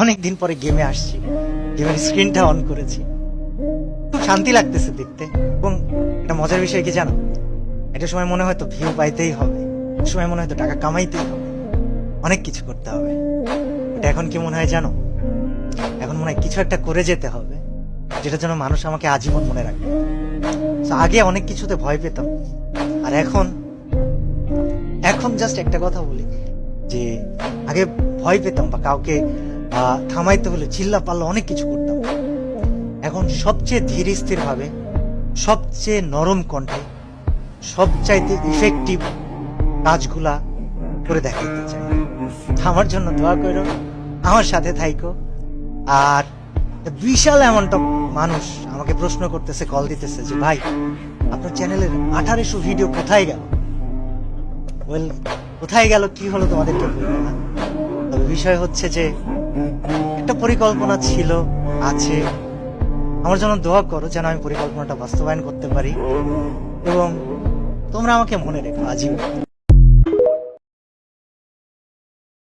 অনেকদিন পরে গেমে আসছি, গেমের স্ক্রিনটা অন করেছি, খুব শান্তি লাগতেছে দেখতে। এবং এটা মজার বিষয় কি জানো, একটা সময় মনে হয় তো ভিউ পাইতেই হবে, একটা সময় মনে হয় তো টাকা কামাইতেই হবে, অনেক কিছু করতে হবে। এটা এখন কি মনে হয় জানো, এখন মনে হয় কিছু একটা করে যেতে হবে যেটার জন্য মানুষ আমাকে আজীবন মনে রাখবে। So, আগে অনেক কিছুতে ভয় পেতাম, আর এখন এখন জাস্ট একটা কথা বলি যে আগে ভয় পেতাম বা কাউকে থামাইতে হলে চিল্লা পাল্লা অনেক কিছু করতাম। এখন সবচেয়ে ধীর স্থির ভাবে, সবচেয়ে নরম কণ্ঠে, সবচাইতে ইফেক্টিভ কাজগুলা করে দেখাইতে চাই। আমার জন্য দোয়া করো, আমার সাথে থাইকো। আর বিশাল এমন মানুষ আমাকে প্রশ্ন করতেছে, কল দিতেছে যে ভাই আপনার চ্যানেলের 1800 ভিডিও কোথায় গেল। ওয়েল, কোথায় গেল কি হলো তোমাদেরকে বলবো না, তবে বিষয় হচ্ছে যে একটা পরিকল্পনা ছিল, আছে। আমার জন্য দোয়া করো যেন আমি পরিকল্পনাটা বাস্তবায়ন করতে পারি এবং তোমরা আমাকে মনে রেখো আজীবন।